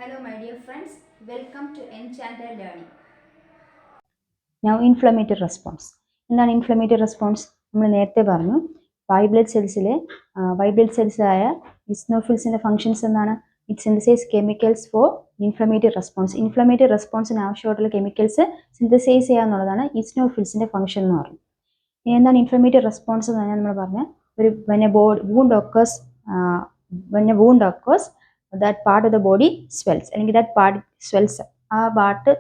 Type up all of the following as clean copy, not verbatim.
Hello my dear friends, welcome to Enchanted Learning. Now inflammatory response. എന്താണ് inflammatory response? നമ്മൾ നേരത്തെ പറഞ്ഞു white blood സെൽസിലായ ഇസ്നോഫിൽസിന്റെ ഫങ്ഷൻസ് എന്താണ്? It synthesise chemicals for inflammatory response. Inflammatory റെസ്പോൺസിന് ആവശ്യമായിട്ടുള്ള കെമിക്കൽസ് സിന്തസൈസ് ചെയ്യുക എന്നുള്ളതാണ് ഇസ്നോഫിൽസിന്റെ ഫംഗ്ഷൻ എന്ന് പറയുന്നത്. ഇനി എന്താണ് ഇൻഫ്ലമേറ്ററി റെസ്പോൺസ് എന്ന് പറഞ്ഞാൽ നമ്മൾ പറഞ്ഞ ഒരു when a wound occurs that part of the body swells അല്ലെങ്കിൽ that part swells ആ പാർട്ട്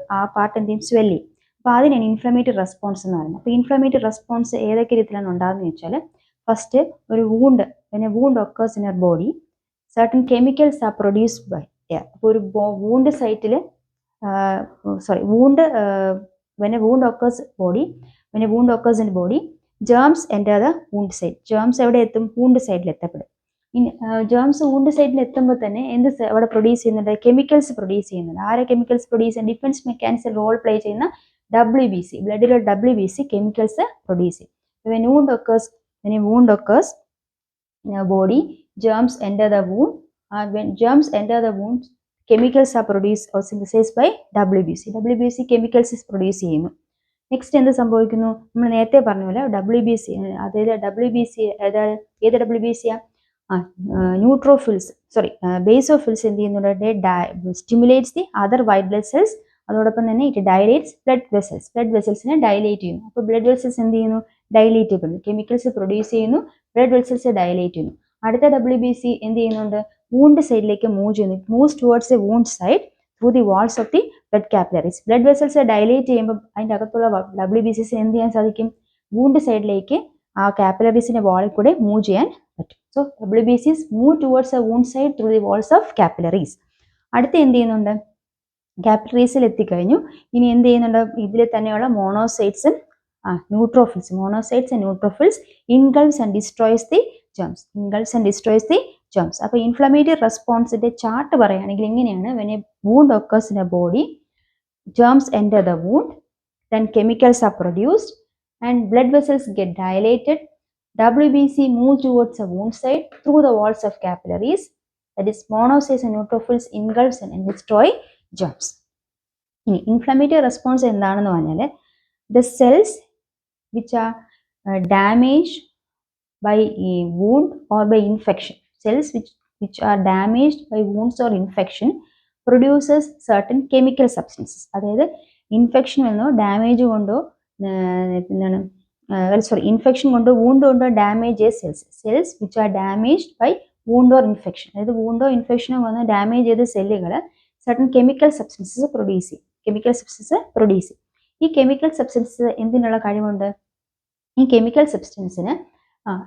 എന്തെങ്കിലും സ്വെല്ല് ചെയ്യും. അപ്പോൾ അതിനാണ് ഇൻഫ്ലമേറ്ററി റെസ്പോൺസ് എന്ന് പറയുന്നത്. അപ്പോൾ ഇൻഫ്ലമേറ്ററി റെസ്പോൺസ് ഏതൊക്കെ രീതിയിലാണ് ഉണ്ടാകുന്നത് വെച്ചാൽ ഫസ്റ്റ് ഒരു when a wound occurs in your body certain chemicals are produced by air. അപ്പോൾ ഒരു wound സൈറ്റിൽ when a wound occurs in the body germs enter the wound site. germs എവിടെ എത്തും? wound സൈറ്റിൽ എത്തപ്പെടും. ജേംസ് wound സൈറ്റിൽ എത്തുമ്പോൾ തന്നെ എന്ത് അവിടെ പ്രൊഡ്യൂസ് ചെയ്യുന്നുണ്ട്? കെമിക്കൽസ് പ്രൊഡ്യൂസ് ചെയ്യുന്നുണ്ട്. ആരെ കെമിക്കൽസ് പ്രൊഡ്യൂസ് ചെയ്യുന്നത്? ഡിഫൻസ് മെക്കാനിസം റോൾ പ്ലേ ചെയ്യുന്ന WBC, ബ്ലഡിലെ WBC കെമിക്കൽസ് പ്രൊഡ്യൂസ് ചെയ്യും. when a wound occurs in our body, germs enter the wound. When germs enter the wound, chemicals are produced or synthesized by WBC. WBC chemicals is produce ചെയ്യുന്നു. Next എന്ത് സംഭവിക്കുന്നു? നമ്മൾ നേരത്തെ പറഞ്ഞ പോലെ WBC, അതായത് WBC ഏത് WBC ബേസോഫിൽസ് എന്ത് ചെയ്യുന്നുണ്ട്? Stimulates the other white blood cells. അതോടൊപ്പം തന്നെ ഇറ്റ് ഡയലേറ്റ്സ് ബ്ലഡ് വെസൽസിനെ ഡയലേറ്റ് ചെയ്യുന്നു. അപ്പോൾ ബ്ലഡ് വെസൽസ് എന്ത് ചെയ്യുന്നു? ഡയലേറ്റ് ചെയ്യപ്പെടുന്നു. കെമിക്കൽസ് പ്രൊഡ്യൂസ് ചെയ്യുന്നു, ബ്ലഡ് വെസൽസ് ഡയലേറ്റ് ചെയ്യുന്നു. അടുത്ത WBC എന്ത് ചെയ്യുന്നുണ്ട്? വൂണ്ട് സൈഡിലേക്ക് മൂവ് ചെയ്യുന്നു. Moves towards a wound side through the walls of the blood capillaries. Blood vessels dilate ചെയ്യുമ്പോൾ അതിൻ്റെ അകത്തുള്ള WBCs എന്ത് ചെയ്യാൻ സാധിക്കും? വൂണ്ട് സൈഡിലേക്ക് ആ കാപ്പിലറീസിന്റെ വാളിൽ കൂടെ മൂവ് ചെയ്യാൻ പറ്റും. So WBCs move towards a wound side through the walls of capillaries. അടുത്ത എന്ത് ചെയ്യുന്നുണ്ട്? കാപ്പിലറീസിൽ എത്തിക്കഴിഞ്ഞു. ഇനി എന്ത് ചെയ്യുന്നുണ്ട്? ഇതിൽ തന്നെയുള്ള മോണോസൈറ്റ്സും neutrophils engulfs and destroys the germs. അപ്പോൾ ഇൻഫ്ലമേറ്ററി റെസ്പോൺസിന്റെ ചാർട്ട് പറയുകയാണെങ്കിൽ ഇങ്ങനെയാണ്. when a wound occurs in a body, germs enter the wound, then chemicals are produced and blood vessels get dilated. WBC move towards a wound site through the walls of capillaries, that is monocytes and neutrophils engulf and destroy germs. ഇനി inflammatory response എന്താണെന്ന് പറഞ്ഞാൽ the cells which are damaged by a wound or by infection, cells which are damaged by wounds or infection produces certain chemical substances. അതായത് infection വന്നോ damage കൊണ്ടോ infection കൊണ്ടോ wound കൊണ്ടോ damage ചെയ്ത cells which are damaged by wound or infection, അതായത് വൂണ്ടോ ഇൻഫെക്ഷനോ വന്ന് damage ചെയ്ത സെല്ലുകൾ സർട്ടൺ കെമിക്കൽ സബ്സ്റ്റൻസസ് പ്രൊഡ്യൂസ് ചെയ്യും. ഈ കെമിക്കൽ സബ്സ്റ്റൻസസ് എന്തിനുള്ള കഴിവുണ്ട്? ഈ കെമിക്കൽ സബ്സ്റ്റൻസിന്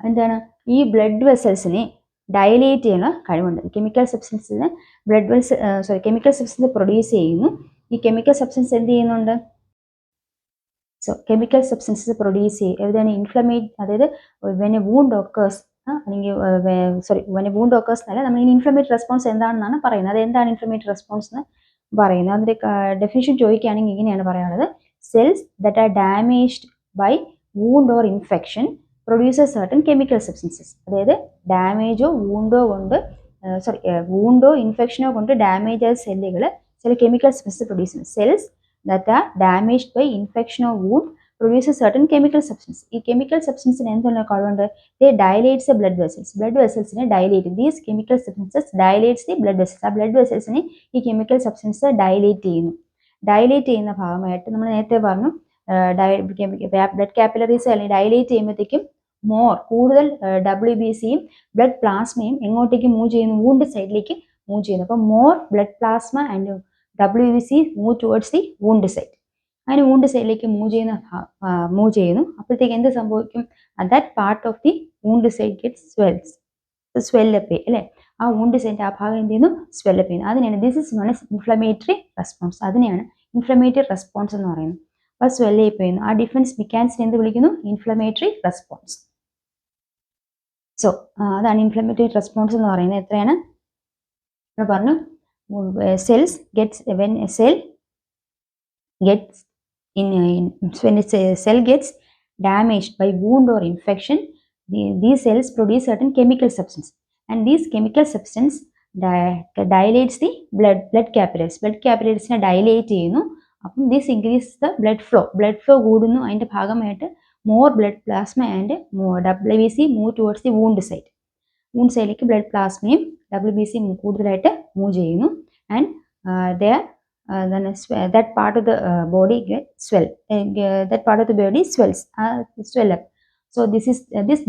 എന്താണ്? ഈ ബ്ലഡ് വെസൽസിനെ ഡയലേറ്റ് ചെയ്യാനുള്ള കഴിവുണ്ട്. കെമിക്കൽ സബ്സ്റ്റൻസ് പ്രൊഡ്യൂസ് ചെയ്യുന്നു. ഈ കെമിക്കൽ സബ്സ്റ്റൻസ് എന്ത് ചെയ്യുന്നുണ്ട്? കെമിക്കൽ സബ്സ്റ്റൻസസ് പ്രൊഡ്യൂസ് ചെയ്യും. എവിടെയാണ്? അതായത് when a wound occurs എന്നല്ല, നമ്മൾ ഈ ഇൻഫ്ലമേറ്ററി റെസ്പോൺസ് എന്താണെന്നാണ് പറയുന്നത്. അത് എന്താണ് ഇൻഫ്ലമേറ്ററി റെസ്പോൺസ് എന്ന് പറയുന്നത്? അതിന്റെ ഡെഫിനിഷൻ ചോദിക്കുകയാണെങ്കിൽ ഇങ്ങനെയാണ് പറയാനുള്ളത്. Cells that are damaged by wound or infection produces certain chemical substances. അതായത് ഡാമേജോ വൂണ്ടോ ഇൻഫെക്ഷനോ കൊണ്ട് ഡാമേജ് ആയ സെല്ലുകൾ ചില കെമിക്കൽ സബ്സ്റ്റൻസ് പ്രൊഡ്യൂസ് ചെയ്യുന്നു. Cells that are damaged by infection or wound produces certain chemical substance. ഈ കെമിക്കൽ സബ്സ്റ്റൻസിന് എന്താണ് കഴിവുണ്ട്? ദേ ഡയലേറ്റ്സ് എ ബ്ലഡ് വെസൽസിനെ dilate. These chemical substances dilates the blood vessels. ആ ബ്ലഡ് വെസൽസിനെ ഈ കെമിക്കൽ സബ്സ്റ്റൻസ് ഡയലേറ്റ് ചെയ്യുന്ന ഭാഗമായിട്ട് നമ്മൾ നേരത്തെ പറഞ്ഞു ബ്ലഡ് കാപ്പിലറീസ് അല്ലെങ്കിൽ ഡയലേറ്റ് ചെയ്യുമ്പോഴത്തേക്കും കൂടുതൽ WBCയും ബ്ലഡ് പ്ലാസ്മയും എങ്ങോട്ടേക്ക് മൂവ് ചെയ്യുന്നു? വൂണ്ട് സൈഡിലേക്ക് മൂവ് ചെയ്യുന്നു. അപ്പോൾ more blood plasma and WBC move towards the wound side. അതിന് വൂണ്ട് സൈഡിലേക്ക് മൂവ് ചെയ്യുന്നു. അപ്പോഴത്തേക്ക് എന്ത് സംഭവിക്കും? That part of the wound side gets swell up അല്ലേ? ആ വൂണ്ട് സൈഡിന്റെ ആ ഭാഗം എന്ത് ചെയ്യുന്നു? സ്വെല്ലപ്പ് ചെയ്യുന്നു. അതിനെയാണ് this is known as inflammatory response. അതിനെയാണ് ഇൻഫ്ലമേറ്ററി റെസ്പോൺസ് എന്ന് പറയുന്നത്. അപ്പോൾ സ്വെല്ലപ്പ് ചെയ്യുന്നു. ആ ഡിഫൻസ് മെക്കാനിസം എന്ത് വിളിക്കുന്നു? Inflammatory response. സോ അതാണ് ഇൻഫ്ലമേറ്ററി റെസ്പോൺസ് എന്ന് പറയുന്നത്. എത്രയാണ് പറഞ്ഞു? when a cell gets damaged by wound or infection, these cells produce certain chemical substance, and these chemical substance dilates the blood capillaries dilate ചെയ്യുന്നു. അപ്പം this increases the blood flow കൂടുന്നു. അതിന്റെ ഭാഗമായിട്ട് more blood plasma and more WBC move towards the wound siteലേക്ക് blood plasmയും WBC കൂടുതലായിട്ട് move ചെയ്യുന്നു. And then that part of the body swell up. So this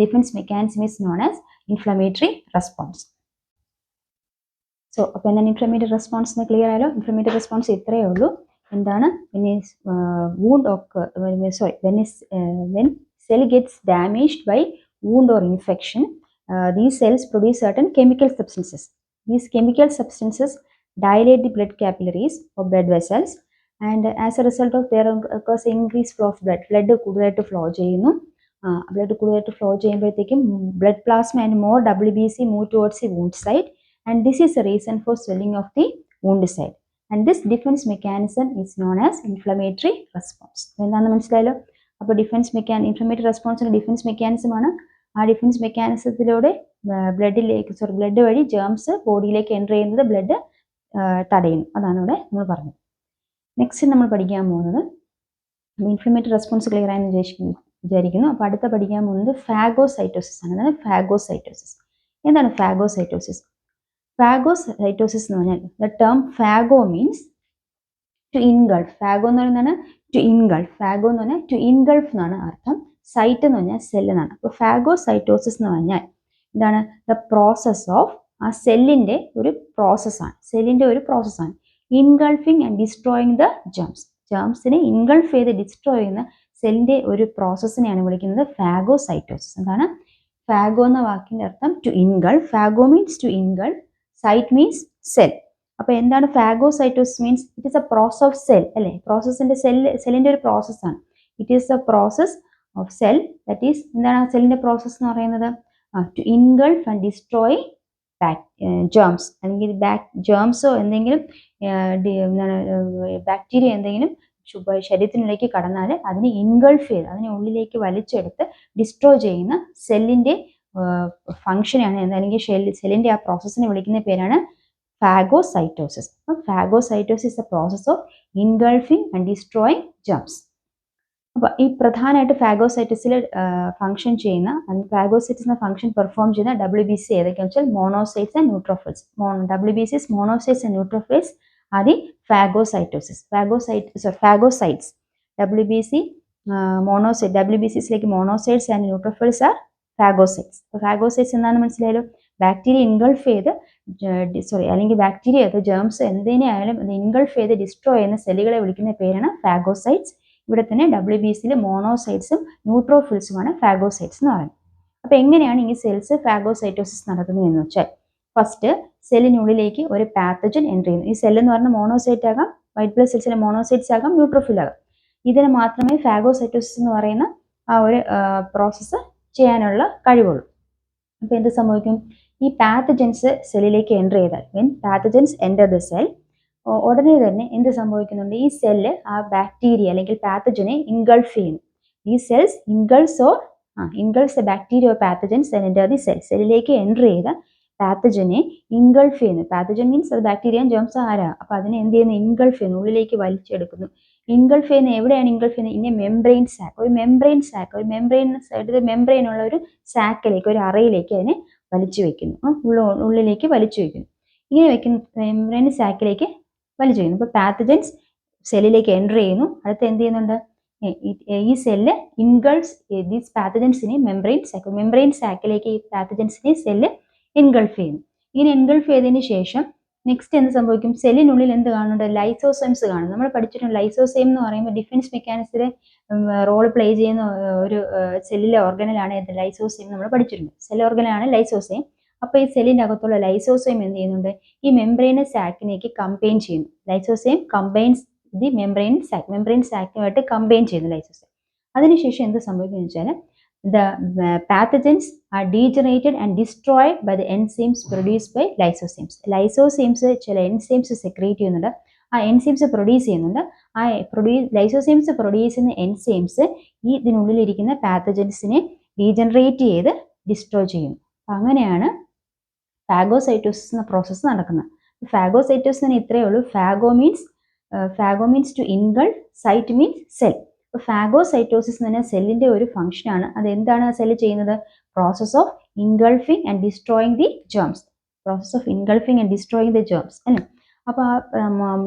defense mechanism is known as inflammatory response. So അപ്പോൾ എന്താണ് inflammatory response എന്ന് clear ആയല്ലോ. inflammatory response ഇത്രയേ ഉള്ളൂ. എന്താണ് when cell gets damaged by wound or infection, these cells produce certain chemical substances. These chemical substances dilate the blood capillaries or blood vessels, and as a result of there occurs increased flow of blood കൂടുതലായിട്ട് flow ചെയ്യുന്നു. Blood കൂടുതലായിട്ട് flow ചെയ്യുമ്പോഴത്തേക്കും blood plasma and more WBC move towards the wound site, and this is the reason for swelling of the wound site, and this defense mechanism is known as inflammatory response. എന്താണെന്ന് മനസ്സിലായല്ലോ. അപ്പോൾ inflammatory response defence mechanism ആണ്. ആ defence മെക്കാനിസത്തിലൂടെ blood വഴി germs ബോഡിയിലേക്ക് enter ചെയ്യുന്നത് blood തടയുന്നു. അതാണ് ഇവിടെ നമ്മൾ പറഞ്ഞത്. നെക്സ്റ്റ് നമ്മൾ പഠിക്കാൻ പോകുന്നത് ഇൻഫ്ലമേറ്ററി റെസ്പോൺസ് ക്ലിയർ ആയെന്ന് വിചാരിക്കുന്നു. അപ്പോൾ അടുത്ത പഠിക്കാൻ പോകുന്നത് ഫാഗോസൈറ്റോസിസ് ആണ്. അതായത് ഫാഗോസൈറ്റോസിസ്. എന്താണ് ഫാഗോസൈറ്റോസിസ്? ഫാഗോസൈറ്റോസിസ് എന്ന് പറഞ്ഞാൽ the term phago means to engulf. Phago എന്ന് പറയുന്നതാണ് ടു ഇൻഗൾഫ്. ഫാഗോ എന്ന് പറഞ്ഞാൽ ടു ഇൻഗൾഫ് എന്നാണ് അർത്ഥം. സൈറ്റ് എന്ന് പറഞ്ഞാൽ സെൽ എന്നാണ്. അപ്പോൾ ഫാഗോസൈറ്റോസിസ് എന്ന് പറഞ്ഞാൽ എന്താണ്? ദ പ്രോസസ് ഓഫ് ആ സെല്ലിൻ്റെ ഒരു പ്രോസസ്സാണ്. ഇൻഗൾഫിങ് ആൻഡ് ഡിസ്ട്രോയിങ് ദ ജേംസിനെ ഇൻഗൾഫ് ചെയ്ത് ഡിസ്ട്രോയ് ചെയ്യുന്ന സെല്ലിൻ്റെ ഒരു പ്രോസസ്സിനെയാണ് വിളിക്കുന്നത് ഫാഗോസൈറ്റോസിസ്. എന്താണ്? ഫാഗോ എന്ന വാക്കിൻ്റെ അർത്ഥം to engulf. Phago means to engulf, cyte means cell. അപ്പോൾ എന്താണ് phagocytosis means? It is a process of cell അല്ലേ? സെല്ലിൻ്റെ ഒരു പ്രോസസ്സാണ്. It is a process of cell that is എന്താണ് ആ സെല്ലിൻ്റെ പ്രോസസ്സ് എന്ന് പറയുന്നത്? To engulf and destroy germs, അല്ലെങ്കിൽ ജേംസോ എന്തെങ്കിലും ബാക്ടീരിയ എന്തെങ്കിലും ശരീരത്തിനുള്ളിലേക്ക് കടന്നാൽ അതിനെ ഇൻഗൾഫ് ചെയ്ത് അതിനെ ഉള്ളിലേക്ക് വലിച്ചെടുത്ത് ഡിസ്ട്രോയ് ചെയ്യുന്ന സെല്ലിൻ്റെ ഫംഗ്ഷനാണ് അല്ലെങ്കിൽ സെല്ലിൻ്റെ ആ പ്രോസസ്സിനെ വിളിക്കുന്ന പേരാണ് ഫാഗോസൈറ്റോസിസ്. അപ്പം phagocytosis is a process of engulfing and destroying germs. അപ്പോൾ ഈ പ്രധാനമായിട്ട് ഫാഗോസൈറ്റസിൽ ഫംഗ്ഷൻ ചെയ്യുന്ന ഫാഗോസൈറ്റസിന് ഫംഗ്ഷൻ പെർഫോം ചെയ്യുന്ന WBC ഏതൊക്കെയാണെന്ന് വെച്ചാൽ monocytes and neutrophils. WBCs, monocytes and neutrophils are the phagocytosis. Phagocytes. WBCസിലേക്ക് monocytes and neutrophils are phagocytes. അപ്പോൾ phagocytes എന്താണെന്ന് മനസ്സിലായല്ലോ. ബാക്ടീരിയ ഇൻഗൾഫ് ചെയ്ത് അല്ലെങ്കിൽ ബാക്ടീരിയ ജേംസ് എന്തിനായാലും അത് ഇൻഗൾഫ് ചെയ്ത് ഡിസ്ട്രോയ് ചെയ്യുന്ന സെല്ലുകളെ വിളിക്കുന്ന പേരാണ് ഫാഗോസൈറ്റ്സ്. ഇവിടെ തന്നെ WBCയിൽ മോണോസൈറ്റ്സും ന്യൂട്രോഫിൽസുമാണ് ഫാഗോസൈറ്റ്സ് എന്ന് പറയുന്നത്. അപ്പോൾ എങ്ങനെയാണ് ഈ സെൽസ് ഫാഗോസൈറ്റോസിസ് നടക്കുന്നത് എന്ന് വെച്ചാൽ, ഫസ്റ്റ് സെല്ലിനുള്ളിലേക്ക് ഒരു പാത്തജൻ എൻ്റർ ചെയ്യുന്നു. ഈ സെല്ലെന്ന് പറഞ്ഞാൽ മോണോസൈറ്റ് ആകാം, വൈറ്റ് ബ്ലഡ് സെൽസിലെ മോണോസൈറ്റ്സ് ആകാം, ന്യൂട്രോഫിൽ ആകാം. ഇതിന് മാത്രമേ ഫാഗോസൈറ്റോസിസ് എന്ന് പറയുന്ന ആ ഒരു പ്രോസസ്സ് ചെയ്യാനുള്ള കഴിവുള്ളൂ. അപ്പോൾ എന്ത് സംഭവിക്കും? ഈ പാത്തജൻസ് സെല്ലിലേക്ക് എൻ്റർ ചെയ്താൽ, when pathogens enter the cell, ഉടനെ തന്നെ എന്ത് സംഭവിക്കുന്നുണ്ട്? ഈ സെല്ല് ആ ബാക്ടീരിയ അല്ലെങ്കിൽ പാത്തജനെ ഇൻഗൾഫ് ചെയ്യുന്നു. ഈ cells engulfs bacteria or pathogens enter the cell. സെല്ലിലേക്ക് എൻ്റർ ചെയ്ത പാത്തജനെ ഇൻഗൾഫ് ചെയ്യുന്നു. പാത്തജൻ മീൻസ് അത് ബാക്ടീരിയ ജേംസ് ആരാ. അപ്പോൾ അതിനെ എന്ത് ചെയ്യുന്നു? ഇൻഗൾഫ് ചെയ്യുന്നു, ഉള്ളിലേക്ക് വലിച്ചെടുക്കുന്നു. ഇൻഗൾഫ് ചെയ്യുന്ന എവിടെയാണ് ഇൻഗൾഫ് ചെയ്യുന്നത്? ഇനി മെംബ്രെയിൻ സാക്ക്, ഒരു മെംബ്രെയിൻ ഉള്ള ഒരു സാക്കിലേക്ക്, ഒരു അറയിലേക്ക് അതിനെ വലിച്ചു വെക്കുന്നു, ഉള്ളിലേക്ക് വലിച്ചു വെക്കുന്നു. ഇങ്ങനെ വെക്കുന്ന മെംബ്രെയിൻ സാക്കിലേക്ക് വലിച്ചു വെക്കുന്നു. അപ്പോൾ പാത്തജൻസ് സെല്ലിലേക്ക് എൻ്റർ ചെയ്യുന്നു. അടുത്ത് എന്ത് ചെയ്യുന്നുണ്ട്? ഈ സെല്ല് ഇൻഗൾഫ്സ് ദീസ് പാത്തജൻസിനെ മെംബ്രെയിൻ സാക്കിലേക്ക് ഈ പാത്തജൻസിനെ സെല്ല് ഇൻഗൾഫ് ചെയ്യുന്നു. ഇങ്ങനെ ഇൻഗൾഫ് ചെയ്തതിന് ശേഷം നെക്സ്റ്റ് എന്ത് സംഭവിക്കും? സെല്ലിനുള്ളിൽ എന്ത് കാണുന്നുണ്ട്? ലൈസോസോംസ് കാണും. നമ്മൾ പഠിച്ചിട്ടുണ്ട് ലൈസോസോം എന്ന് പറയുമ്പോൾ ഡിഫൻസ് മെക്കാനിസത്തിലെ റോൾ പ്ലേ ചെയ്യുന്ന ഒരു സെല്ലിലെ ഓർഗനലാണ് ലൈസോസോം. നമ്മൾ പഠിച്ചിട്ടുണ്ട് സെൽ ഓർഗനാണ് ലൈസോസോം. അപ്പോൾ ഈ സെല്ലിൻ്റെ അകത്തുള്ള ലൈസോസോം എന്ത് ചെയ്യുന്നുണ്ട്? ഈ മെംബ്രെയിൻ സാക്കിലേക്ക് കമ്പൈൻ ചെയ്യുന്നു. ലൈസോസോം കമ്പൈൻസ് ദി മെംബ്രെയിൻ സാക്കുമായിട്ട് കമ്പൈൻ ചെയ്യുന്നു ലൈസോസോം. അതിനുശേഷം എന്ത് സംഭവിക്കുന്നു വെച്ചാൽ the pathogens are degenerated and destroyed by the enzymes produced by lysosomes. ചില enzymes സെക്രീറ്റ് ചെയ്യുന്നുണ്ട്. ആ എൻസൈംസ് പ്രൊഡ്യൂസ് ചെയ്യുന്നുണ്ട്. ആ ലൈസോസോംസ് പ്രൊഡ്യൂസ് ചെയ്യുന്ന എൻസൈംസ് ഈ ഇതിനുള്ളിലിരിക്കുന്ന പാത്തജൻസിനെ ഡീജനറേറ്റ് ചെയ്ത് ഡിസ്ട്രോയ് ചെയ്യുന്നു. അങ്ങനെയാണ് ഫാഗോസൈറ്റോസിസ് എന്ന പ്രോസസ്സ് നടക്കുന്നത്. ഫാഗോസൈറ്റോസിന് ഇത്രയേ ഉള്ളൂ. Phago means to engulf, cyte means cell. അപ്പോൾ ഫാഗോസൈറ്റോസിസ് എന്ന് പറഞ്ഞാൽ സെല്ലിന്റെ ഒരു ഫംഗ്ഷനാണ്. അത് എന്താണ് ആ സെല്ല് ചെയ്യുന്നത്? Process of engulfing and destroying the germs. Process of engulfing and destroying the germs അല്ലേ. അപ്പോൾ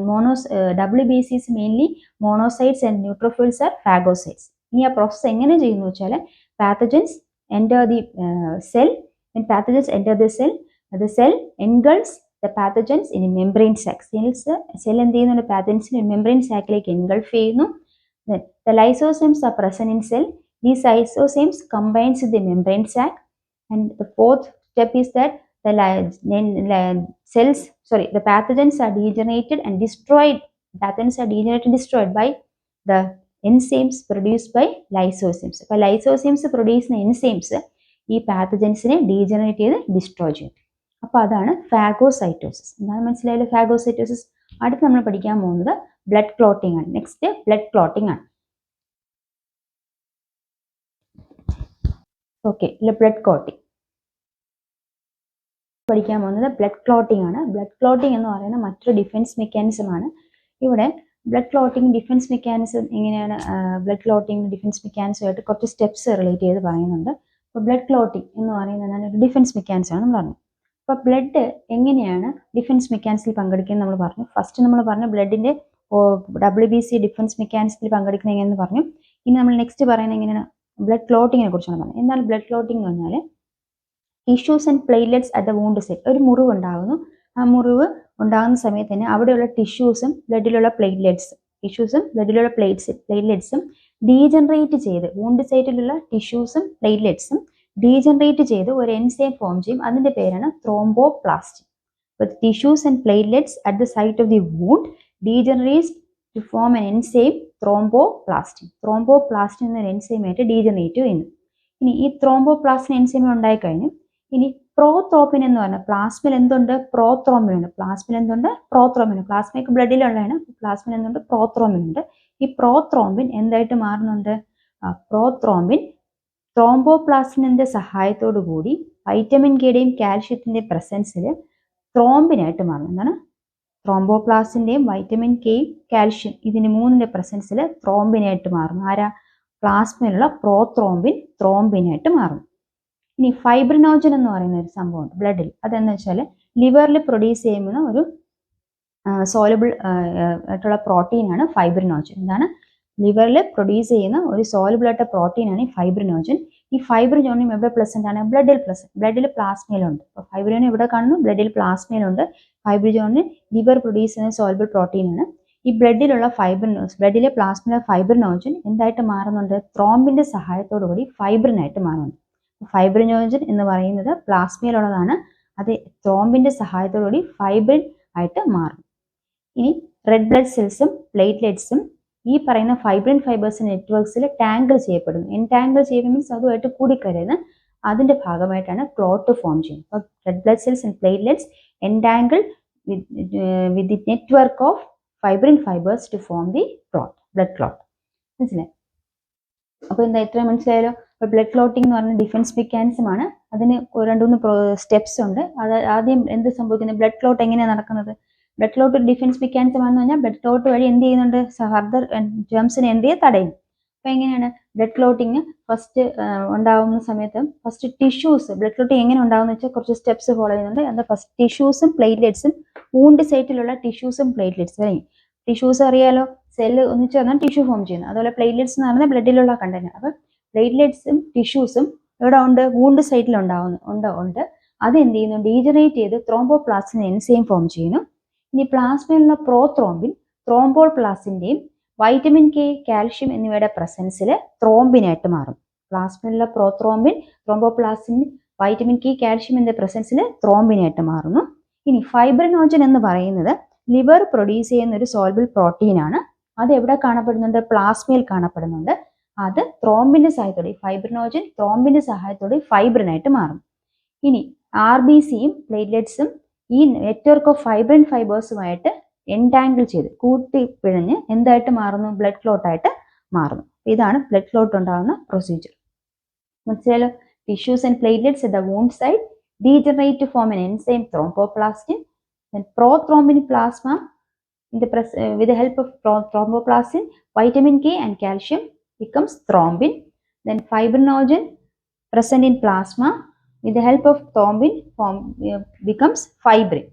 WBCs mainly monocytes and neutrophils are phagocytes. ഇനി ആ പ്രോസസ്സ് എങ്ങനെ ചെയ്യുന്നു വെച്ചാൽ pathogens enter the cell. when pathogens enter the cell engulfs the pathogens in a membrane sac. Cell എന്ത് ചെയ്യുന്നുണ്ട്? പാത്തജൻസിനെ membrane സാക്കിലേക്ക് engulf ചെയ്യുന്നു. Then the lysosomes are present in cell. These lysosomes combines with the membrane sac. And the fourth step is that the pathogens are degenerated and destroyed. Pathogens are degenerated and destroyed by the enzymes produced by lysosomes. അപ്പോൾ lysosomes produce enzymes ഈ പാത്തജൻസിനെ degenerate ചെയ്ത് destroy ചെയ്യും. അപ്പോൾ അതാണ് phagocytosis. എന്താണ് മനസ്സിലായാലും phagocytosis. അടുത്ത് നമ്മൾ പഠിക്കാൻ പോകുന്നത് ബ്ലഡ് ക്ലോട്ടിംഗ് ആണ്. നെക്സ്റ്റ് ബ്ലഡ് ക്ലോട്ടിംഗ് ആണ്. ഓക്കെ, ബ്ലഡ് ക്ലോട്ടിംഗ് പഠിക്കാൻ പോകുന്നത് ബ്ലഡ് ക്ലോട്ടിംഗ് ആണ്. ബ്ലഡ് ക്ലോട്ടിംഗ് എന്ന് പറയുന്ന മറ്റൊരു ഡിഫൻസ് മെക്കാനിസം ആണ്. ഇവിടെ ബ്ലഡ് ക്ലോട്ടിംഗ് ഡിഫൻസ് മെക്കാനിസം എങ്ങനെയാണ്? ബ്ലഡ് ക്ലോട്ടിംഗ് ഡിഫൻസ് മെക്കാനിസമായിട്ട് കുറച്ച് സ്റ്റെപ്സ് റിലേറ്റ് ചെയ്ത് പറയുന്നുണ്ട്. അപ്പോൾ ബ്ലഡ് ക്ലോട്ടിംഗ് എന്ന് പറയുന്നതാണ് ഒരു ഡിഫൻസ് മെക്കാനിസം ആണ് നമ്മൾ പറഞ്ഞു. അപ്പോൾ ബ്ലഡ് എങ്ങനെയാണ് ഡിഫൻസ് മെക്കാനിസത്തിൽ പങ്കെടുക്കുന്നത് നമ്മൾ പറഞ്ഞു. ഫസ്റ്റ് നമ്മൾ പറഞ്ഞു ബ്ലഡിന്റെ WBC ഡിഫൻസ് മെക്കാനിസത്തിൽ പങ്കെടുക്കുന്നത് എങ്ങനെയെന്ന് പറഞ്ഞു. ഇനി നമ്മൾ നെക്സ്റ്റ് പറയുന്നത് എങ്ങനെയാണ്? ബ്ലഡ് ക്ലോട്ടിങ്ങിനെ കുറിച്ചാണ് പറഞ്ഞത്. എന്നാൽ ബ്ലഡ് ക്ലോട്ടിംഗ് എന്ന് പറഞ്ഞാൽ tissues and platelets at the wound site. ഒരു മുറിവ് ഉണ്ടാകുന്നു. ആ മുറിവ് ഉണ്ടാകുന്ന സമയത്ത് തന്നെ അവിടെയുള്ള ടിഷ്യൂസും ബ്ലഡിലുള്ള പ്ലേറ്റ്ലെറ്റ്സും ഡീജനറേറ്റ് ചെയ്ത് വൂണ്ട് സൈറ്റിലുള്ള ടിഷ്യൂസും പ്ലേറ്റ്ലെറ്റ്സും ഡീജനറേറ്റ് ചെയ്ത് ഒരു എൻസൈം ഫോം ചെയ്യും. അതിന്റെ പേരാണ് thromboplast. Tissues and platelets at the site of the wound degenerate to form an enzyme thromboplast. Thromboplast എന്നൊരു എൻസൈമായിട്ട് ഡീജനറേറ്റ് ചെയ്യുന്നു. ഇനി ഈ ത്രോംബോപ്ലാസ്റ്റിൻ എൻസൈം ഉണ്ടായിക്കഴിഞ്ഞു. ഇനി പ്രോത്രോംബിൻ എന്ന് പറഞ്ഞാൽ പ്ലാസ്മിൽ എന്തുണ്ട്? പ്രോത്രോംബിൻ ഉണ്ട്. പ്ലാസ്മയൊക്കെ ബ്ലഡിലുള്ളതാണ്. പ്ലാസ്മിൽ എന്തുണ്ട്? പ്രോത്രോംബിൻ ഉണ്ട്. ഈ പ്രോത്രോംബിൻ എന്തായിട്ട് മാറുന്നുണ്ട്? പ്രോത്രോംബിൻ ത്രോംബോപ്ലാസ്റ്റിന്റെ സഹായത്തോടു കൂടി വൈറ്റമിൻ കെയുടെയും കാൽഷ്യത്തിന്റെ പ്രസൻസിൽ ത്രോംബിനായിട്ട് മാറുന്നു. എന്താണ്? ത്രോംബോപ്ലാസ്റ്റിന്റെയും വൈറ്റമിൻ കെയും കാൽഷ്യം ഇതിന് മൂന്നിന്റെ പ്രസൻസിൽ ത്രോംബിനായിട്ട് മാറുന്നു. ആരാ? പ്ലാസ്മയിലുള്ള പ്രോത്രോംബിൻ ത്രോംബിനായിട്ട് മാറും. ഇനി ഫൈബ്രിനോജൻ എന്ന് പറയുന്ന ഒരു സംഭവമുണ്ട് ബ്ലഡിൽ. അതെന്ന് വെച്ചാൽ ലിവറിൽ പ്രൊഡ്യൂസ് ചെയ്യുന്ന ഒരു സോലബിൾ ആയിട്ടുള്ള പ്രോട്ടീനാണ് ഫൈബ്രിനോജൻ. എന്താണ്? ലിവറിൽ പ്രൊഡ്യൂസ് ചെയ്യുന്ന ഒരു സോലബിൾ ആയിട്ട് പ്രോട്ടീനാണ് ഈ ഫൈബ്രിനോജൻ. ഈ ഫൈബ്രിനോജൻ എവിടെ പ്രസന്റ് ആണ്? ബ്ലഡിൽ പ്ലാസ്മയിലുണ്ട്. അപ്പോൾ ഫൈബ്രിനോജൻ എവിടെ കാണുന്നു? ബ്ലഡിൽ പ്ലാസ്മയിലുണ്ട്. ഫൈബ്രിനോജൻ ലിവർ പ്രൊഡ്യൂസ് ചെയ്യുന്ന സോലബിൾ പ്രോട്ടീനാണ്. ഈ ബ്ലഡിലെ പ്ലാസ്മയിലെ ഫൈബ്രിനോജൻ എന്തായിട്ട് മാറുന്നുണ്ട്? ത്രോംബിന്റെ സഹായത്തോടു കൂടി ഫൈബ്രിനായിട്ട് മാറുന്നുണ്ട്. ഫൈബ്രിനോജൻ എന്ന് പറയുന്നത് പ്ലാസ്മയിലുള്ളതാണ്. അത് ത്രോംബിന്റെ സഹായത്തോടുകൂടി ഫൈബ്രിൻ ആയിട്ട് മാറും. ഇനി റെഡ് ബ്ലഡ് സെൽസും പ്ലേറ്റ്ലെറ്റ്സും ഈ പറയുന്ന ഫൈബ്രിൻ ഫൈബേഴ്സ് നെറ്റ്വർക്ക്സിൽ ടാങ്കിൾ ചെയ്യപ്പെടുന്നു. എൻടാങ്കിൾ ചെയ്യുക മീൻസ് അതുമായിട്ട് കൂടിക്കരുത്. അതിന്റെ ഭാഗമായിട്ടാണ് ക്ലോട്ട് ഫോം ചെയ്യുന്നത്. അപ്പോൾ red blood cells and platelets entangle with the network of fibrin fibres to form the clot, blood clot. മനസ്സിലായി? അപ്പോൾ എന്താ ഇത്രയും മനസ്സിലായാലോ? ബ്ലഡ് ക്ലോട്ടിംഗ് എന്ന് പറഞ്ഞ ഡിഫൻസ് മെക്കാനിസം ആണ്. അതിന് 2-3 സ്റ്റെപ്സ് ഉണ്ട്. അത് ആദ്യം എന്ത് സംഭവിക്കുന്നത്? ബ്ലഡ് ക്ലോട്ട് എങ്ങനെയാണ് നടക്കുന്നത്? ബ്ലഡ് ക്ലോട്ട് ഒരു ഡിഫൻസ് മെക്കാനിസം ആണെന്ന് പറഞ്ഞാൽ ബ്ലഡ് ക്ലോട്ട് വഴി എന്ത് ചെയ്യുന്നുണ്ട്? ഫർദർ ജേംസിനെ എന്ത് ചെയ്ത് തടയും. അപ്പോൾ എങ്ങനെയാണ് ബ്ലഡ് ക്ലോട്ടിങ് ഫസ്റ്റ് ഉണ്ടാകുന്ന സമയത്ത് ഫസ്റ്റ് ടിഷ്യൂസ് ബ്ലഡ് ക്ലോട്ടിങ് എങ്ങനെ ഉണ്ടാകുന്ന വെച്ചാൽ കുറച്ച് സ്റ്റെപ്സ് ഫോളോ ചെയ്യുന്നുണ്ട്. എന്താ? ഫസ്റ്റ് ടിഷ്യൂസും പ്ലേറ്റ്ലെറ്റ്സും വൂണ്ട് സൈറ്റിലുള്ള ടിഷ്യൂസും പ്ലേറ്റ്ലെറ്റ്സും അല്ലേ? ടിഷ്യൂസ് അറിയാലോ, സെല്ല് ഒന്നിച്ച് വന്നാൽ ടിഷ്യൂ ഫോം ചെയ്യുന്നത്. അതുപോലെ പ്ലേറ്റ്ലെറ്റ്സ് എന്ന് പറയുന്നത് ബ്ലഡിലുള്ള കണ്ടന്റ്. അപ്പം പ്ലേറ്റ്ലെറ്റ്സും ടിഷ്യൂസും ഇവിടെ ഉണ്ട്, വൂണ്ട് സൈറ്റിൽ ഉണ്ട്. അത് എന്ത് ചെയ്യുന്നു? ഡീജനറേറ്റ് ചെയ്ത് ത്രോംബോപ്ലാസ്റ്റിൻ എൻസൈം ഫോം ചെയ്യുന്നു. ഇനി പ്ലാസ്മയിലുള്ള പ്രോത്രോംബിൻ ത്രോംബോപ്ലാസ്റ്റിന്റെയും വൈറ്റമിൻ കെ, കാൽഷ്യം എന്നിവയുടെ പ്രസൻസിൽ ത്രോംബിനായിട്ട് മാറും. പ്ലാസ്മയിലുള്ള prothrombin thromboplastin vitamin K, calcium എന്നിവയുടെ പ്രസൻസിൽ ത്രോംബിനായിട്ട് മാറുന്നു. ഇനി ഫൈബ്രിനോജൻ എന്ന് പറയുന്നത് ലിവർ പ്രൊഡ്യൂസ് ചെയ്യുന്ന ഒരു സോൾബിൾ പ്രോട്ടീനാണ്. അത് എവിടെ കാണപ്പെടുന്നുണ്ട്? പ്ലാസ്മയിൽ കാണപ്പെടുന്നുണ്ട്. അത് ത്രോംബിന്റെ സഹായത്തോടെ ഫൈബ്രിനോജൻ ത്രോംബിന്റെ സഹായത്തോടെ ഫൈബ്രിനായിട്ട് മാറും. ഇനി RBCയും പ്ലേറ്റ്ലെറ്റ്സും ഈ നെറ്റ്വർക്ക് ഓഫ് ഫൈബ്രിൻ ഫൈബേഴ്സുമായിട്ട് എൻടാങ്കിൾ ചെയ്ത് കൂട്ടിപ്പിഴഞ്ഞ് എന്തായിട്ട് മാറുന്നു? ബ്ലഡ് ക്ലോട്ടായിട്ട് മാറുന്നു. ഇതാണ് ബ്ലഡ് ക്ലോട്ട് ഉണ്ടാകുന്ന പ്രൊസീജിയർ. മനസ്സിലായാലോ? Tissues and platelets at the wound site degenerate to form an enzyme thromboplastin. Then prothrombin plasma, with the help of thromboplastin, vitamin K and calcium becomes thrombin. Then fibrinogen present in plasma with the help of thrombin becomes fibrin.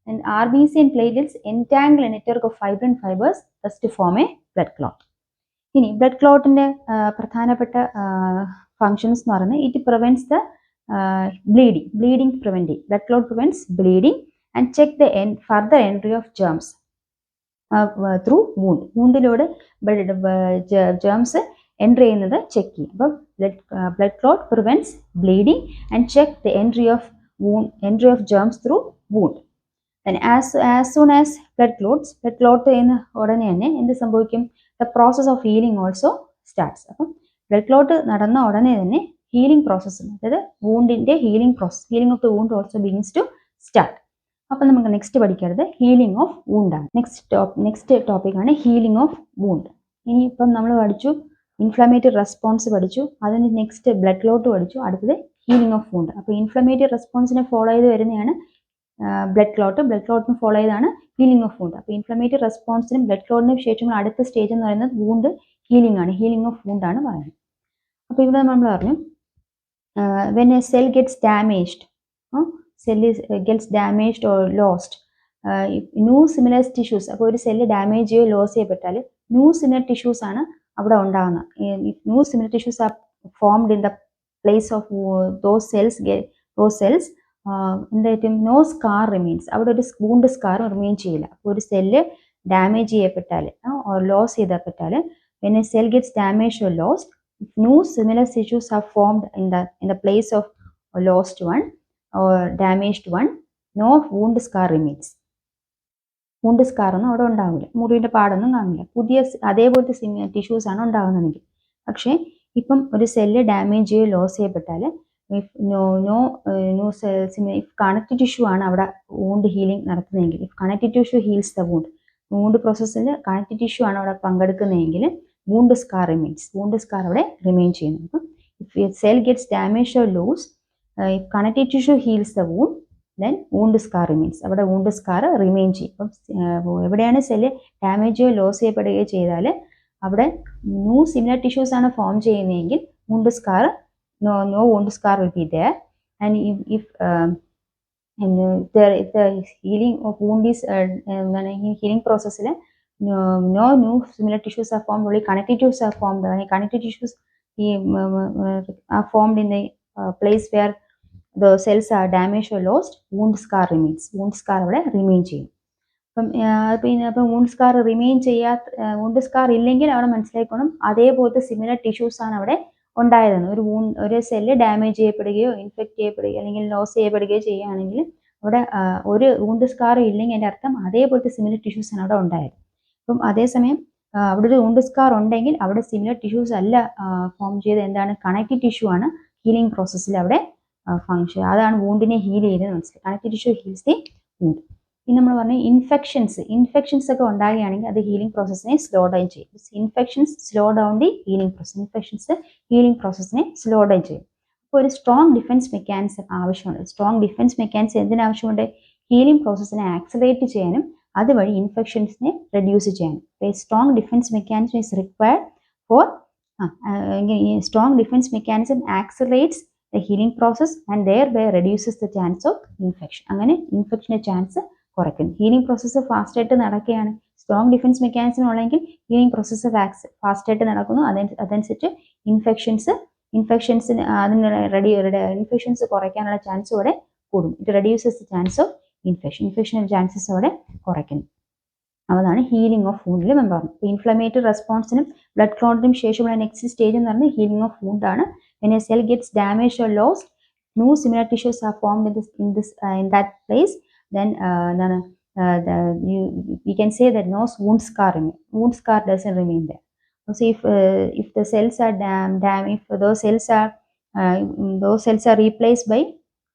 And RBC and platelets entangle a network of fibrin fibers thus to form a blood clot. ഇനി blood ക്ലോട്ടിന്റെ പ്രധാനപ്പെട്ട functions എന്ന് പറയുന്നത് it prevents the bleeding prevent ചെയ്യും. Blood clot prevents bleeding and check the further entry of germs through വൂണ്ടിലൂടെ germs entry ചെയ്യുന്നത് check ചെയ്യും. അപ്പം blood clot prevents bleeding and check the entry of germs through wound. as soon as blood clot ചെയ്യുന്ന ഉടനെ തന്നെ എന്ത് സംഭവിക്കും? The process of healing also starts. അപ്പം ബ്ലഡ് ക്ലോട്ട് നടന്ന ഉടനെ തന്നെ ഹീലിംഗ് പ്രോസസ്സ്, അതായത് വൂണ്ടിന്റെ healing of the wound also begins to start. അപ്പം നമുക്ക് നെക്സ്റ്റ് പഠിക്കേണ്ടത് ഹീലിംഗ് ഓഫ് വൂണ്ട് ആണ്. നെക്സ്റ്റ് ടോപ്പിക് ആണ് ഹീലിംഗ് ഓഫ് വൂണ്ട്. ഇനി ഇപ്പം നമ്മൾ പഠിച്ചു ഇൻഫ്ലമേറ്ററി റെസ്പോൺസ് പഠിച്ചു, അതിന് നെക്സ്റ്റ് ബ്ലഡ് ക്ലോട്ട് പഠിച്ചു, അടുത്തത് ഹീലിംഗ് ഓഫ് വൂണ്ട്. അപ്പോൾ ഇൻഫ്ലമേറ്ററി റെസ്പോൺസിനെ ഫോളോ ചെയ്ത് വരുന്നതാണ് ബ്ലഡ് ക്ലോട്ടിന് ഫോളോ ചെയ്താണ് ഹീലിംഗ് ഓഫ് വൂണ്ട്. അപ്പോൾ ഇൻഫ്ലമേറ്ററി റെസ്പോൺസിനും ബ്ലഡ് ക്ലോട്ടിനും ശേഷമുള്ള അടുത്ത സ്റ്റേജ് എന്ന് പറയുന്നത് വൂണ്ട് ഹീലിംഗ് ആണ്, ഹീലിംഗ് ഓഫ് വൂണ്ട് ആണ് പറയുന്നത്. അപ്പോൾ ഇവിടെ നമ്മൾ പറഞ്ഞു when a cell gets damaged or lost, new similar tissues, അപ്പോൾ ഒരു സെല്ല് ഡാമേജ് ചെയ്യോ ലോസ് ചെയ്യപ്പെട്ടാൽ ന്യൂ സിമിലർ ടിഷ്യൂസ് ആണ് അവിടെ ഉണ്ടാകുന്നത്. New similar tissues are formed in the place of those cells എന്തായിട്ടും നോ സ്കാർ റിമെയിൻസ്, അവിടെ ഒരു വൂണ്ട് സ്കാർ റിമെയിൻ ചെയ്യില്ല. അപ്പോൾ ഒരു സെല്ല് ഡാമേജ് ചെയ്യപ്പെട്ടാൽ ലോസ് ചെയ്യപ്പെട്ടാൽ when a cell gets damaged or lost, new similar tissues are formed in the place of a lost one or damaged one, no wound scar remains. wound scar ഒന്നും അവിടെ ഉണ്ടാവില്ല, മുറിയുടെ പാടൊന്നും കാണില്ല, പുതിയ അതേപോലത്തെ tissues ആണ് ഉണ്ടാകുന്നതെങ്കിൽ. പക്ഷേ ഇപ്പം ഒരു സെല്ല് ഡാമേജ് ചെയ്യോ ലോസ് ചെയ്യപ്പെട്ടാൽ if കണക്റ്റീവ് ടിഷ്യൂ ആണ് അവിടെ വൂണ്ട് ഹീലിംഗ് നടത്തുന്നതെങ്കിൽ, if connective tissue heals the wound പ്രോസസ്സിൽ കണക്റ്റീവ് ടിഷ്യൂ ആണ് അവിടെ പങ്കെടുക്കുന്നതെങ്കിൽ wound scar remains, wound scar അവിടെ റിമെയിൻ ചെയ്യുന്നു. അപ്പം if a cell gets damaged or lost, if connective tissue heals the wound, then wound scar remains, അവിടെ wound scar remain ചെയ്യും. അപ്പം എവിടെയാണ് സെല്ല് ഡാമേജ് ചെയ്യോ ലോസ് ചെയ്യപ്പെടുകയോ ചെയ്താൽ അവിടെ ന്യൂ സിമിലർ ടിഷ്യൂസ് ആണ് ഫോം ചെയ്യുന്നതെങ്കിൽ wound scar no wound scar will be there. And if the healing of wound is healing process, no new similar tissues are formed, only connective tissues are formed. Connective tissues are formed in the place where the cells are damaged or lost, wound scar remains, wound scar അവിടെ remain ചെയ്യും. അപ്പം wound scar remain wound scar ഇല്ലെങ്കിൽ അവിടെ മനസ്സിലാക്കണം അതേപോലത്തെ similar tissues ആണ് അവിടെ ഉണ്ടായതെന്ന്. ഒരു സെല്ല് ഡാമേജ് ചെയ്യപ്പെടുകയോ ഇൻഫെക്ട് ചെയ്യപ്പെടുകയോ അല്ലെങ്കിൽ ലോസ് ചെയ്യപ്പെടുകയോ ചെയ്യുകയാണെങ്കിൽ അവിടെ ഒരു വൂണ്ട് സ്കാർ ഇല്ലെങ്കിൽ അതിൻ്റെ അർത്ഥം അതേപോലത്തെ സിമിലർ ടിഷ്യൂസ് ആണ് അവിടെ ഉണ്ടായത്. അപ്പം അതേസമയം അവിടെ ഒരു വൂണ്ട് സ്കാർ ഉണ്ടെങ്കിൽ അവിടെ സിമിലർ ടിഷ്യൂസ് അല്ല ഫോം ചെയ്ത് എന്താണ് കണക്റ്റീവ് ടിഷ്യൂ ആണ് ഹീലിംഗ് പ്രോസസ്സിൽ അവിടെ ഫങ്ഷൻ, അതാണ് വൂണ്ടിനെ ഹീൽ ചെയ്തത് മനസ്സിലായി. Connective tissue heals the wound. ഇനി നമ്മൾ പറഞ്ഞ ഇൻഫെക്ഷൻസ് ഒക്കെ ഉണ്ടാകുകയാണെങ്കിൽ അത് ഹീലിംഗ് പ്രോസസ്സിനെ സ്ലോ ഡൗൺ ചെയ്യും. Infections slow down the healing process, infections healing പ്രോസസ്സിനെ സ്ലോ ഡൗൺ ചെയ്യും. അപ്പോൾ ഒരു സ്ട്രോങ് ഡിഫൻസ് മെക്കാനിസം ആവശ്യമുണ്ട്. സ്ട്രോങ് ഡിഫൻസ് മെക്കാനിസം എന്തിനാവശ്യമുണ്ട്? ഹീലിംഗ് പ്രോസസ്സിനെ ആക്സലറേറ്റ് ചെയ്യാനും അതുവഴി ഇൻഫെക്ഷൻസിനെ റെഡ്യൂസ് ചെയ്യാനും. Strong defence mechanism is required for strong defence mechanism accelerates the healing process and thereby reduces the chance of infection. അങ്ങനെ ഇൻഫെക്ഷൻ്റെ ചാൻസ് കുറയ്ക്കുന്നു. ഹീലിംഗ് പ്രോസസ്സ് ഫാസ്റ്റായിട്ട് നടക്കുകയാണ്, സ്ട്രോങ് ഡിഫൻസ് മെക്കാനിസം ഉള്ളെങ്കിൽ ഹീലിംഗ് പ്രോസസ്സ് ഫാസ്റ്റായിട്ട് നടക്കുന്നു. അതനുസരിച്ച് ഇൻഫെക്ഷൻസ് കുറയ്ക്കാനുള്ള ചാൻസ് അവിടെ കൂടും. It reduces the chance of infection chances അവിടെ കുറയ്ക്കുന്നു. അതാണ് ഹീലിംഗ് ഓഫ് വൂണ്ടിൽ നമ്മൾ പറഞ്ഞു. ഇൻഫ്ലമേറ്ററി റെസ്പോൺസിനും ബ്ലഡ് ക്ലോട്ടിനും ശേഷമുള്ള നെക്സ്റ്റ് സ്റ്റേജ് എന്ന് പറയുന്നത് ഹീലിംഗ് ഓഫ് വൂണ്ട് ആണ്. When a cell gets damaged or lost, new similar tissues are formed in that place, then we can say that no wound scar doesn't remain there. So if the cells are if those cells are replaced by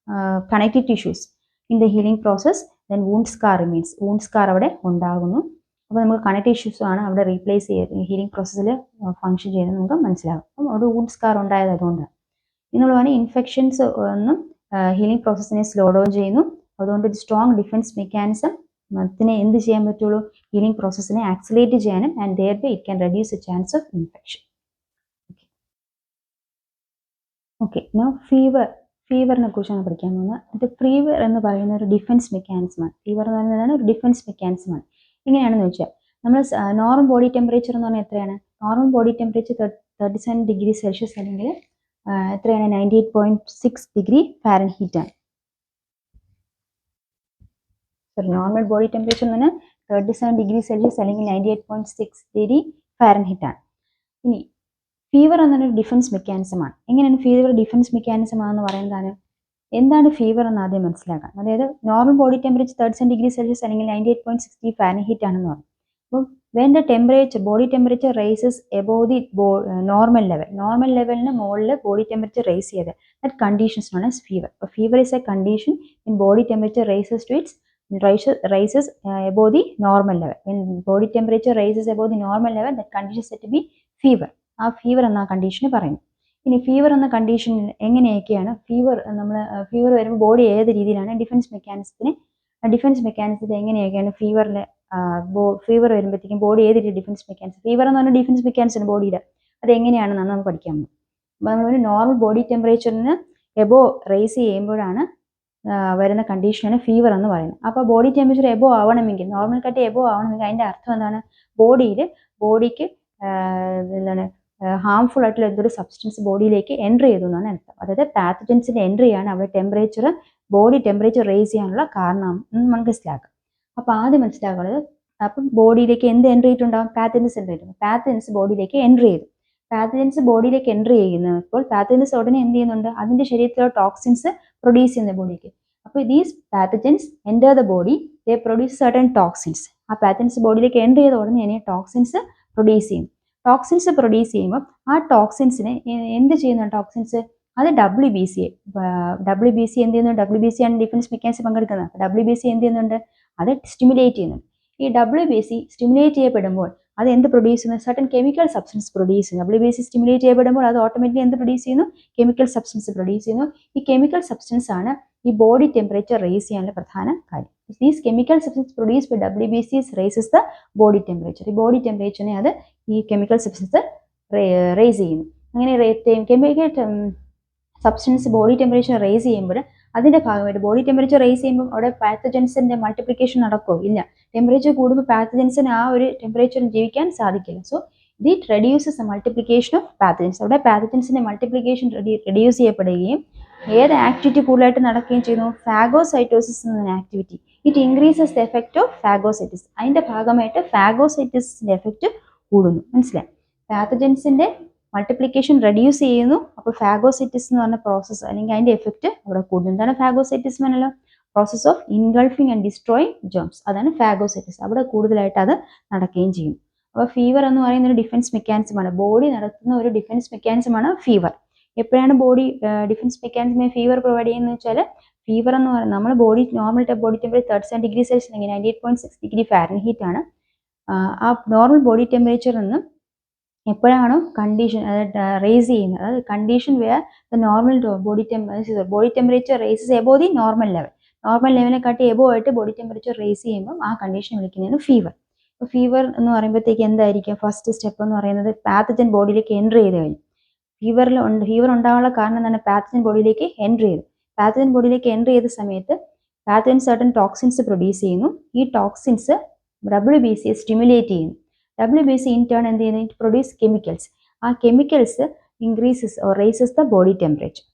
connective tissues in the healing process, then wound scar remains. wound scar അവിടെ ഉണ്ടാകുന്നു. അപ്പോൾ നമുക്ക് connective tissues ആണ് അവിടെ replace ചെയ്ത് healing പ്രോസസ്സിൽ function ചെയ്യുന്നത് നമുക്ക് മനസ്സിലാകും. അപ്പം അവിടെ വൂണ്ട് സ്കാർ ഉണ്ടായത് അതുകൊണ്ടാണ്. നമ്മൾ പറഞ്ഞാൽ ഇൻഫെക്ഷൻസ് ഒന്നും ഹീലിംഗ് പ്രോസസ്സിനെ സ്ലോ ഡൗൺ ചെയ്യുന്നു, അതുകൊണ്ട് ഒരു സ്ട്രോങ് ഡിഫൻസ് മെക്കാനിസം അതിനെ എന്ത് ചെയ്യാൻ പറ്റുള്ളൂ, ഹീലിംഗ് പ്രോസസ്സിനെ ആക്സിലേറ്റ് ചെയ്യാനും and thereby it can reduce the chance of infection. Okay, no ഫീവറിനെ കുറിച്ചാണ് പഠിക്കാൻ പോകുന്നത്. അത് ഫീവർ എന്ന് പറയുന്ന ഒരു ഡിഫൻസ് മെക്കാനിസമാണ്. ഫീവർ എന്ന് പറയുന്നതാണ് ഒരു ഡിഫൻസ് മെക്കാനിസമാണ്. എങ്ങനെയാണെന്ന് വെച്ചാൽ നമ്മൾ നോർമൽ ബോഡി ടെമ്പറേച്ചർ എന്ന് പറഞ്ഞാൽ എത്രയാണ്? Normal body temperature 37 degree Celsius അല്ലെങ്കിൽ എത്രയാണ്? 98.6 ഡിഗ്രി ഫാരൻഹീറ്റ് ആണ്. നോർമൽ ബോഡി ടെമ്പറേച്ചർ എന്ന് പറഞ്ഞാൽ 37 ഡിഗ്രി സെൽഷ്യസ് അല്ലെങ്കിൽ 98.6 ഡിഗ്രി ഫാരൻഹീറ്റ് ആണ്. ഇനി ഫീവർ എന്നൊരു ഡിഫൻസ് മെക്കാനിസമാണ്. എങ്ങനെയാണ് ഫീവർ ഡിഫൻസ് മെക്കാനിസം ആണെന്ന് പറയുന്നതാണ്? എന്താണ് ഫീവർ എന്ന് ആദ്യം മനസ്സിലാക്കാം. അതായത് normal body temperature 37 degree Celsius അല്ലെങ്കിൽ 98.6 ഡിഗ്രി ഫാരൻഹീറ്റ് ആണെന്ന് പറയും. അപ്പോൾ when the temperature body temperature rises above the normal ലെവലിന് മുകളിൽ ബോഡി ടെമ്പറേച്ചർ റൈസ് ചെയ്ത് that conditions known as fever. അപ്പോൾ fever is a condition in body temperature rises to its rises above the normal level. When body temperature rises above the normal level, that condition is said to be fever. ആ fever എന്ന കണ്ടീഷന് പറയുന്നു. ഇനി fever എന്ന condition എങ്ങനെയൊക്കെയാണ് fever വരുമ്പോൾ body ഏത് രീതിയിലാണ് defence മെക്കാനിസത്തിൽ എങ്ങനെയൊക്കെയാണ് ഫീവർ വരുമ്പോഴത്തേക്കും ബോഡി ഏത് രീതി ഡിഫൻസ് മെക്കാനിസം, ഫീവർ എന്ന് പറഞ്ഞാൽ ഡിഫൻസ് മെക്കാനിസം ബോഡിയുടെ, അത് എങ്ങനെയാണെന്നാണ് നമുക്ക് പഠിക്കാൻ പോകുന്നത്. അപ്പോൾ നമ്മളൊരു നോർമൽ ബോഡി ടെമ്പറേച്ചറിന് എബോ റൈസ് ചെയ്യുമ്പോഴാണ് വരുന്ന കണ്ടീഷനാണ് ഫീവർ എന്ന് പറയുന്നത്. അപ്പോൾ ബോഡി ടെമ്പറേച്ചർ എബോ ആവണമെങ്കിൽ, നോർമൽ കട്ട് എബോ ആവണമെങ്കിൽ അതിൻ്റെ അർത്ഥം എന്താണ്? ബോഡിക്ക് എന്താണ് ഹാംഫുൾ ആയിട്ടുള്ള എന്തൊരു സബ്സ്റ്റൻസ് ബോഡിയിലേക്ക് എൻട്രി ചെയ്തു എന്നാണ് അർത്ഥം. അതായത് പാത്തജൻസിന്റെ എൻട്രിയാണ് അവിടെ ബോഡി ടെമ്പറേച്ചർ റേസ് ചെയ്യാനുള്ള കാരണം എന്ന് മനസ്സിലാക്കാം. അപ്പോൾ ആദ്യം മനസ്സിലാക്കുന്നത്, അപ്പം ബോഡിയിലേക്ക് എന്ത് എൻട്രി ചെയ്തിട്ടുണ്ടാകും? പാത്തജൻസ് എൻട്രി ചെയ്തിട്ടുണ്ട്. പാത്തജൻസ് ബോഡിയിലേക്ക് എൻട്രി ചെയ്തു. പാത്തജൻസ് ബോഡിയിലേക്ക് എൻട്രി ചെയ്യുന്നപ്പോൾ പാത്തജൻസ് ഉടനെ എന്ത് ചെയ്യുന്നുണ്ട്? അതിന്റെ ശരീരത്തിലുള്ള ടോക്സിൻസ് പ്രൊഡ്യൂസ് ചെയ്യുന്ന ബോഡിക്ക്. അപ്പോൾ these pathogens enter the body, they produce certain toxins. ആ പാത്തജൻസ് ബോഡിയിലേക്ക് എൻട്രി ചെയ്ത ഉടനെ തന്നെ ടോക്സിൻസ് പ്രൊഡ്യൂസ് ചെയ്യും. ടോക്സിൻസ് പ്രൊഡ്യൂസ് ചെയ്യുമ്പോൾ ആ ടോക്സിൻസിനെ എന്ത് ചെയ്യുന്നു? ടോക്സിൻസ് അത് WBC എന്ത് ചെയ്യുന്നു? WBC ആണ് ഡിഫൻസ് മെക്കാനിസം പങ്കെടുക്കുന്നത്. WBC എന്ത് ചെയ്യുന്നുണ്ട്? അത് സ്റ്റിമുലേറ്റ് ചെയ്യുന്നുണ്ട്. ഈ WBC സ്റ്റിമുലേറ്റ് ചെയ്യപ്പെടുമ്പോൾ അത് എന്ത് പ്രൊഡ്യൂസ് ചെയ്യുന്നു? സർട്ടൻ കെമിക്കൽ സബ്സ്റ്റൻസ് പ്രൊഡ്യൂസ് ചെയ്യുന്നു. WBC സ്റ്റിമുലേറ്റ് ചെയ്യപ്പെടുമ്പോൾ അത് ഓട്ടോമാറ്റിക്കലി എന്ത് പ്രൊഡ്യൂസ് ചെയ്യുന്നു? കെമിക്കൽ സബ്സ്റ്റൻസ് പ്രൊഡ്യൂസ് ചെയ്യുന്നു. ഈ കെമിക്കൽ സബ്സ്റ്റൻസ് ആണ് ഈ ബോഡി ടെമ്പറേച്ചർ റേസ് ചെയ്യാനുള്ള പ്രധാന കാര്യം. These chemical substance produce by WBC raises the body temperature. ഈ ബോഡി ടെമ്പറേച്ചറിനെ അത് ഈ കെമിക്കൽ സബ്സ്റ്റൻസ് റേസ് ചെയ്യുന്നു. അങ്ങനെ chemical substance body temperature raise ചെയ്യുമ്പോൾ അതിന്റെ ഭാഗമായിട്ട് ബോഡി ടെമ്പറേച്ചർ റേസ് ചെയ്യുമ്പോൾ അവിടെ പാത്തജൻസിന്റെ മൾട്ടിപ്ലിക്കേഷൻ നടക്കുമോ? ഇല്ല. ടെമ്പറേച്ചർ കൂടുമ്പോൾ പാത്തജൻസിന് ആ ഒരു ടെമ്പറേച്ചറിൽ ജീവിക്കാൻ സാധിക്കില്ല. So it reduces the multiplication of pathogens. അവിടെ പാത്തജൻസിന്റെ മൾട്ടിപ്ലിക്കേഷൻ റെഡ്യൂസ് ചെയ്യപ്പെടുകയും ഏത് ആക്ടിവിറ്റി കൂടുതലായിട്ട് നടക്കുകയും ചെയ്യുന്നു? ഫാഗോസൈറ്റോസിസ് എന്ന activity. It increases the effect of phagocytosis. അതിന്റെ ഭാഗമായിട്ട് ഫാഗോസൈറ്റിസിന്റെ എഫക്റ്റ് കൂടുന്നു. മനസ്സിലായി? പാത്തജൻസിന്റെ മൾട്ടിപ്ലിക്കേഷൻ റെഡ്യൂസ് ചെയ്യുന്നു. അപ്പോൾ ഫാഗോസൈറ്റിസ് എന്ന് പറഞ്ഞ പ്രോസസ്സ് അല്ലെങ്കിൽ അതിന്റെ എഫക്റ്റ് അവിടെ കൂടുന്നു. എന്താണ് ഫാഗോസൈറ്റിസ് എന്നല്ലോ? Process of engulfing and destroying germs. അതാണ് ഫാഗോസൈറ്റിസ്. അവിടെ കൂടുതലായിട്ട് അത് നടക്കുകയും ചെയ്യും. അപ്പോൾ ഫീവർ എന്ന് പറയുന്ന ഒരു ഡിഫൻസ് മെക്കാനിസമാണ്. ബോഡി നടത്തുന്ന ഒരു ഡിഫൻസ് മെക്കാനിസമാണ് ഫീവർ. എപ്പോഴാണ് body defence mechanism fever provide ചെയ്യുന്നത് വെച്ചാൽ, ഫീവർ എന്ന് പറയുന്നത് നമ്മൾ normal body temperature 37 degree Celsius അല്ലെങ്കിൽ 98.6 ഡിഗ്രി ഫാരൻഹീറ്റ് ആണ്. ആ നോർമൽ ബോഡി ടെമ്പറേച്ചറിൽ നിന്നും എപ്പോഴാണോ കണ്ടീഷൻ റേസ് ചെയ്യുന്നത്, അതായത് condition where the normal body temperature raises above the normal ലെവലിനെ കാട്ടി എബോ ആയിട്ട് ബോഡി ടെമ്പറേച്ചർ റേസ് ചെയ്യുമ്പോൾ ആ കണ്ടീഷൻ വിളിക്കുന്നതാണ് ഫീവർ. അപ്പോൾ ഫീവർ എന്ന് പറയുമ്പോഴത്തേക്ക് എന്തായിരിക്കും? ഫസ്റ്റ് സ്റ്റെപ്പ് എന്ന് പറയുന്നത് പാത്തജൻ ബോഡിയിലേക്ക് എൻട്രി ചെയ്ത് കഴിഞ്ഞു. ഫീവർ ഉണ്ടാകാനുള്ള കാരണം എന്താണ്? പാത്തജൻ ബോഡിയിലേക്ക് എൻട്രി ചെയ്തു. പാത്തജൻ ബോഡിയിലേക്ക് എൻട്രി ചെയ്ത സമയത്ത് പാത്തജൻ സർട്ടൻ ടോക്സിൻസ് പ്രൊഡ്യൂസ് ചെയ്യുന്നു. ഈ ടോക്സിൻസ് WBC സ്റ്റിമുലേറ്റ് ചെയ്യുന്നു. WBC in turn എന്ത് ചെയ്യുന്നു? It produce chemicals. ആ chemicals increases or raises the body temperature.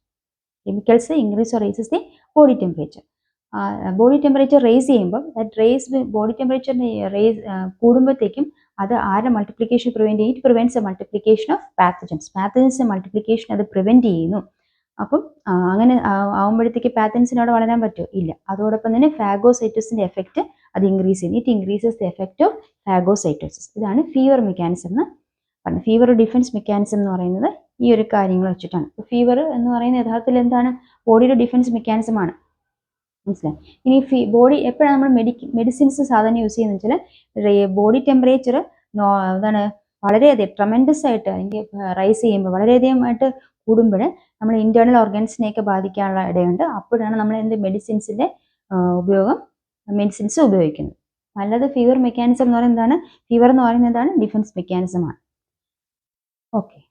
Body temperature raise ചെയ്യുമ്പോൾ ബോഡി ടെമ്പറേച്ചർ കൂടുമ്പോഴത്തേക്കും അത് ആരുടെ മൾട്ടിപ്ലിക്കേഷൻ പ്രിവെന്റ് ചെയ്യും? It prevents a multiplication of പാത്തജൻസിന്റെ മൾട്ടിപ്ലിക്കേഷൻ അത് പ്രിവെന്റ് ചെയ്യുന്നു. അപ്പം അങ്ങനെ ആകുമ്പോഴത്തേക്ക് പാത്തജൻസിന് അവിടെ വളരാൻ പറ്റുമോ? ഇല്ല. അതോടൊപ്പം തന്നെ ഫാഗോസൈറ്റോസിന്റെ എഫക്റ്റ് അത് ഇൻക്രീസ് ചെയ്യുന്നു. It increases the effect of phagocytosis. ഇതാണ് ഫീവർ മെക്കാനിസം എന്ന് പറയുന്നത്. ഫീവർ ഡിഫൻസ് മെക്കാനിസം എന്ന് പറയുന്നത് ഈ ഒരു കാര്യങ്ങൾ വെച്ചിട്ടാണ്. ഫീവർ എന്ന് പറയുന്നത് യഥാർത്ഥത്തിൽ എന്താണ്? ബോഡിയുടെ ഡിഫൻസ് മെക്കാനിസമാണ്. മനസ്സിലായി? ഇനി ബോഡി എപ്പോഴാണ് നമ്മൾ മെഡിസിൻസ് സാധാരണ യൂസ് ചെയ്യുന്നത് വെച്ചാൽ ബോഡി ടെമ്പറേച്ചർ എന്താണ് വളരെയധികം ട്രമെൻഡസ് ആയിട്ട് അല്ലെങ്കിൽ റൈസ് ചെയ്യുമ്പോൾ വളരെയധികമായിട്ട് കൂടുമ്പോൾ നമ്മൾ ഇന്റേണൽ ഓർഗൻസിനെയൊക്കെ ബാധിക്കാനുള്ള ഇടയുണ്ട്. അപ്പോഴാണ് നമ്മൾ മെഡിസിൻസിന്റെ ഉപയോഗം മെഡിസിൻസ് ഉപയോഗിക്കുന്നത്. അല്ലാതെ ഫീവർ മെക്കാനിസം എന്ന് പറയുന്നത് എന്താണ്? ഫീവർ എന്ന് പറയുന്നത് എന്താണ്? ഡിഫൻസ് മെക്കാനിസം ആണ്. ഓക്കെ.